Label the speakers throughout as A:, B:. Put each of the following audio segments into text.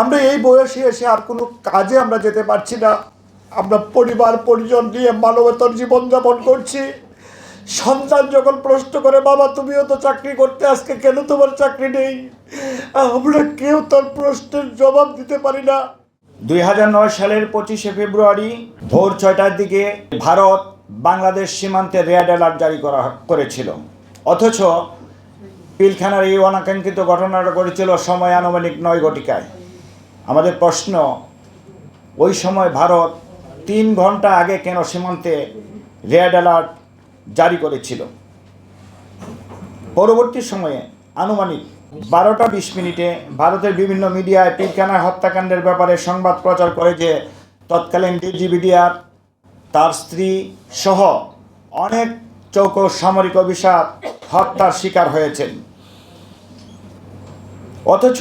A: আমরা এই বয়সে এসে আর কোনো কাজে আমরা যেতে পারছি না। আমরা পরিবার পরিজন নিয়ে মানবতার জীবনযাপন করছি। সন্তান যখন প্রশ্ন করে, বাবা তুমিও তো চাকরি করতে, আজকে কেন তোমার চাকরি নেই, আমরা কেউ তার প্রশ্নের জবাব দিতে পারি না।
B: 2009 সালের 25শে ফেব্রুয়ারি ভোর 6টার দিকে ভারত বাংলাদেশ সীমান্তে রেড অ্যালার্ট জারি করেছিল। অথচ পিলখানার এই অনাকাঙ্ক্ষিত ঘটনাটা করেছিল সময় আনুমানিক 9 ঘটিকায়। আমাদের প্রশ্ন, ওই সময় ভারত 3 ঘন্টা আগে কেন সীমান্তে রেড অ্যালার্ট জারি করেছিল? পরবর্তী সময়ে আনুমানিক 12টা 20 মিনিটে ভারতের বিভিন্ন মিডিয়ায় পিলখানা হত্যাকাণ্ডের ব্যাপারে সংবাদ প্রচার করে যে তৎকালীন ডিজিবিডিআর তার স্ত্রী সহ অনেক চৌকো সামরিক অফিসার হত্যার শিকার হয়েছেন। অথচ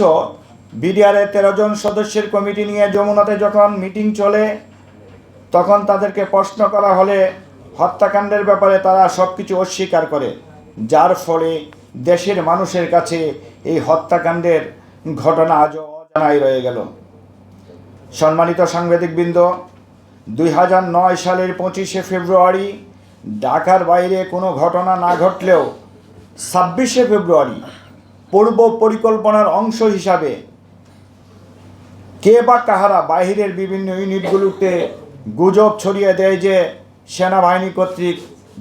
B: বিডিআরের 13 জন সদস্যের কমিটি নিয়ে যমুনাতে যখন মিটিং চলে, তখন তাদেরকে প্রশ্ন করা হলে হত্যাকাণ্ডের ব্যাপারে তারা সব কিছু অস্বীকার করে, যার ফলে দেশের মানুষের কাছে এই হত্যাকাণ্ডের ঘটনা আজও অজানাই রয়ে গেল। সম্মানিত সাংবাদিকবৃন্দ, 2009 সালের 25শে ফেব্রুয়ারি ঢাকার বাইরে কোনো ঘটনা না ঘটলেও 26শে ফেব্রুয়ারি পূর্ব পরিকল্পনার অংশ হিসাবে কে বা কাহারা বাহিরের বিভিন্ন ইউনিটগুলোতে গুজব ছড়িয়ে দেয় যে সেনাবাহিনী কর্তৃক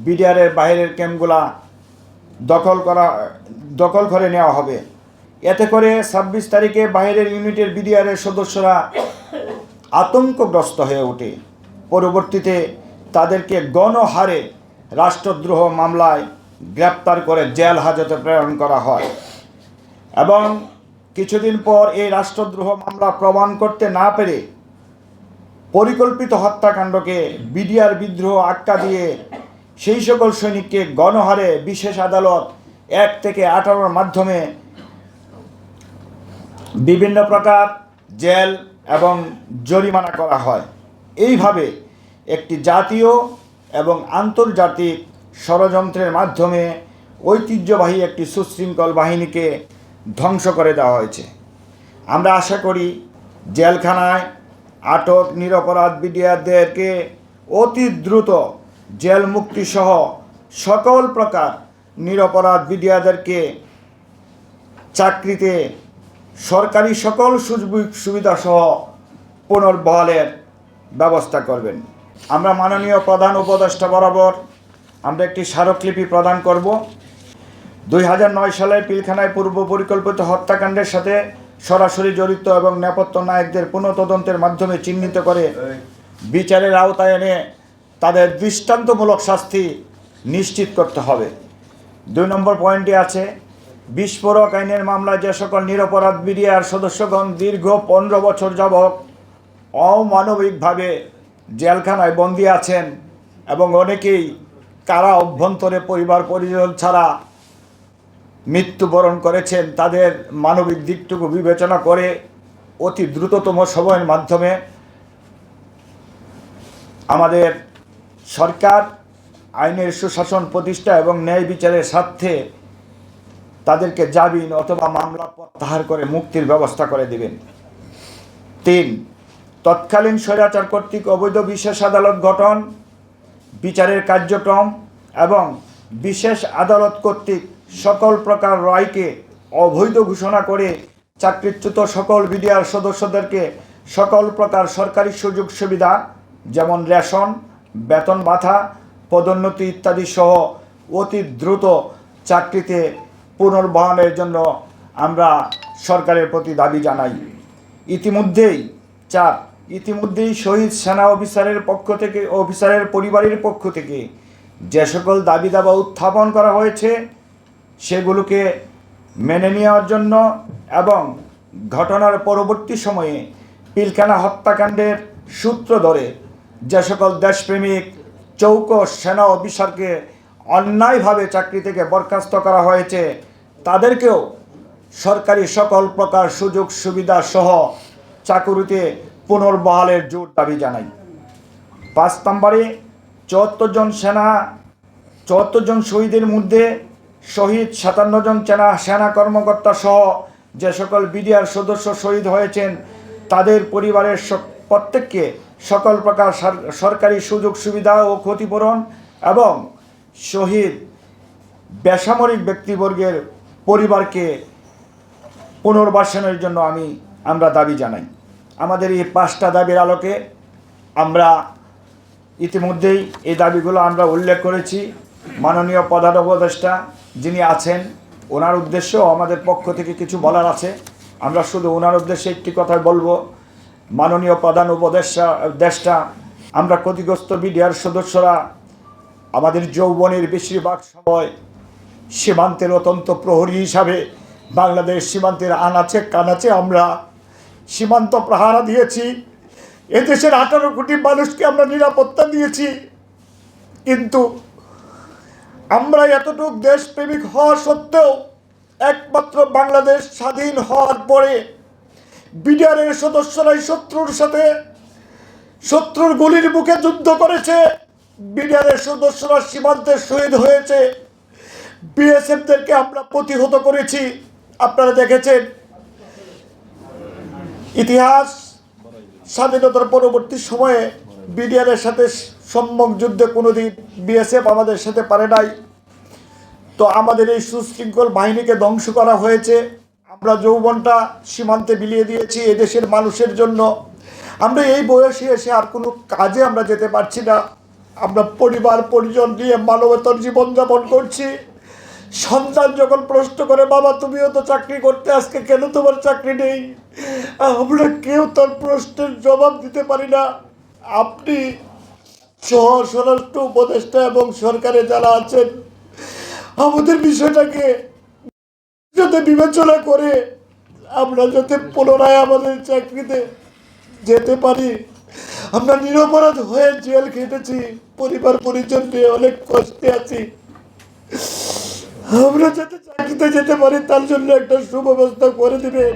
B: বিডিআরের বাইরের ক্যাম্পগুলা দখল করে নেওয়া হবে। এতে করে 26 তারিখে বাইরের ইউনিটের বিডিআরের সদস্যরা আতঙ্কগ্রস্ত হয়ে ওঠে। পরবর্তীতে তাদেরকে গণহারে রাষ্ট্রদ্রোহ মামলায় গ্রেপ্তার করে জেল হাজতে প্রেরণ করা হয় এবং কিছুদিন পর এই রাষ্ট্রদ্রোহ মামলা প্রমাণ করতে না পেরে পরিকল্পিত হত্যাকাণ্ডকে বিডিআর বিদ্রোহ আখ্যা দিয়ে সেই সকল সৈনিককে গণহারে বিশেষ আদালত 1 থেকে 18 মাধ্যমে বিভিন্ন প্রকার জেল এবং জরিমানা করা হয়। এইভাবে একটি জাতীয় এবং আন্তর্জাতিক ষড়যন্ত্রের মাধ্যমে ঐতিহ্যবাহী একটি সুশৃঙ্খল বাহিনীকে ধ্বংস করে দেওয়া হয়েছে। আমরা আশা করি জেলখানায় আটক নিরপরাধ বিডিআরদেরকে অতি দ্রুত জেল মুক্তি সহ সকল প্রকার নিরপরাধ বিডিআরদেরকে চাকরিতে সরকারি সকল সুযোগ সুবিধা সহ পুনর্বহালের ব্যবস্থা করবেন। আমরা মাননীয় প্রধান উপদেষ্টা বরাবর আমরা একটি স্মারকলিপি প্রদান করব। 2009 সালের পিলখানায় পূর্ব পরিকল্পিত হত্যাকাণ্ডের সাথে সরাসরি জড়িত এবং নেপথ্য নায়কদের পুনঃতদন্তের মাধ্যমে চিহ্নিত করে বিচারের আওতায় এনে তাদের দৃষ্টান্তমূলক শাস্তি নিশ্চিত করতে হবে। 2 নম্বর পয়েন্টে আছে, বিস্ফোরক আইনের মামলায় যে সকল নিরপরাধ বিডিআর সদস্যগণ দীর্ঘ 15 বছর যাবৎ অমানবিকভাবে জেলখানায় বন্দী আছেন এবং অনেকেই কারা অভ্যন্তরে পরিবার পরিজন ছাড়া মৃত্যুবরণ করেছেন, তাদের মানবিক দিকটুকু বিবেচনা করে অতি দ্রুততম সময়ের মাধ্যমে আমাদের সরকার আইনের সুশাসন প্রতিষ্ঠা এবং ন্যায় বিচারের স্বার্থে তাদেরকে জামিন অথবা মামলা প্রত্যাহার করে মুক্তির ব্যবস্থা করে দেবেন। 3, তৎকালীন স্বৈরাচার কর্তৃক অবৈধ বিশেষ আদালত গঠন, বিচারের কার্যক্রম এবং বিশেষ আদালত কর্তৃক সকল প্রকার রায়কে অবৈধ ঘোষণা করে চাকরিচ্যুত সকল বিডিআর সদস্যদেরকে সকল প্রকার সরকারি সুযোগ সুবিধা যেমন রেশন, বেতন ভাতা, পদোন্নতি ইত্যাদি সহ অতি দ্রুত চাকরিতে পুনর্বহালের জন্য আমরা সরকারের প্রতি দাবি জানাই। ইতিমধ্যেই শহীদ সেনা অফিসারের পরিবারের পক্ষ থেকে যে সকল দাবি দাবা উত্থাপন করা হয়েছে সেগুলোকে মেনে নেওয়ার জন্য এবং ঘটনার পরবর্তী সময়ে পিলখানা হত্যাকাণ্ডের সূত্র ধরে যে সকল দেশপ্রেমিক চৌকো সেনা অফিসারকে অন্যায়ভাবে চাকরি থেকে বরখাস্ত করা হয়েছে তাদেরকেও সরকারি সকল প্রকার সুযোগ সুবিধা সহ চাকুরিতে পুনর্বহালের জোর দাবি জানাই। 5 নম্বরে 74 জন শহীদের মধ্যে শহীদ 57 জন সেনা কর্মকর্তা সহ যে সকল বিডিআর সদস্য শহীদ হয়েছেন তাদের পরিবারের প্রত্যেককে সকল প্রকার সরকারি সুযোগ সুবিধা ও ক্ষতিপূরণ এবং শহীদ বেসামরিক ব্যক্তিবর্গের পরিবারকে পুনর্বাসনের জন্য আমরা দাবি জানাই। আমাদের এই 5টা দাবির আলোকে আমরা ইতিমধ্যেই এই দাবিগুলো আমরা উল্লেখ করেছি। মাননীয় প্রধান উপদেষ্টা যিনি আছেন, ওনার উদ্দেশ্যেও আমাদের পক্ষ থেকে কিছু বলার আছে। আমরা শুধু ওনার উদ্দেশ্যে একটি কথা বলবো। মাননীয় প্রধান উপদেষ্টা, আমরা ক্ষতিগ্রস্ত বিডিআর সদস্যরা আমাদের যৌবনের বেশিরভাগ সময় সীমান্তের অত্যন্ত প্রহরী হিসাবে বাংলাদেশ সীমান্তের আনাচে কানাচে আমরা সীমান্ত প্রহারা দিয়েছি। এদেশের 18 কোটি মানুষকে আমরা নিরাপত্তা দিয়েছি। কিন্তু আমরা এতটুকু দেশপ্রেমিক হওয়া সত্ত্বেও একমাত্র বাংলাদেশ স্বাধীন হওয়ার পরে বিডিআরের সদস্যরাই শত্রুর গুলির মুখে যুদ্ধ করেছে। বিডিআরের সদস্যরা সীমান্তে শহীদ হয়েছে। বিএসএফদেরকে আমরা প্রতিহত করেছি। আপনারা দেখেছেন ইতিহাস, স্বাধীনতার পরবর্তী সময়ে বিডিআরের সাথে সম্মুখ যুদ্ধে কোনোদিন বিএসএফ আমাদের সাথে পারে নাই। তো আমাদের এই সুশৃঙ্খল বাহিনীকে ধ্বংস করা হয়েছে। আমরা যৌবনটা সীমান্তে বিলিয়ে দিয়েছি এদেশের মানুষের জন্য। আমরা এই বয়সে এসে আর কোনো কাজে আমরা যেতে পারছি না। আমরা পরিবার পরিজন নিয়ে মানবতার জীবনযাপন করছি। সন্তান যখন প্রশ্ন করে, বাবা তুমিও তো চাকরি করতে, আজকে কেন তোমার চাকরি নেই, আমরা কেউ তার প্রশ্নের জবাব দিতে পারি না। আপনি সহ স্বরাষ্ট্র উপদেষ্টা এবং সরকারে যারা আছেন, আমাদের বিষয়টাকে যাতে বিবেচনা করে আমরা যাতে পুনরায় আমাদের চাকরিতে যেতে পারি। আমরা নিরপরাধ হয়ে জেল খেটেছি, পরিবার পরিজন নিয়ে অনেক কষ্টে আছি। আমরা যাতে চাকরিতে যেতে পারি তার জন্য একটা সুব্যবস্থা করে দিবেন।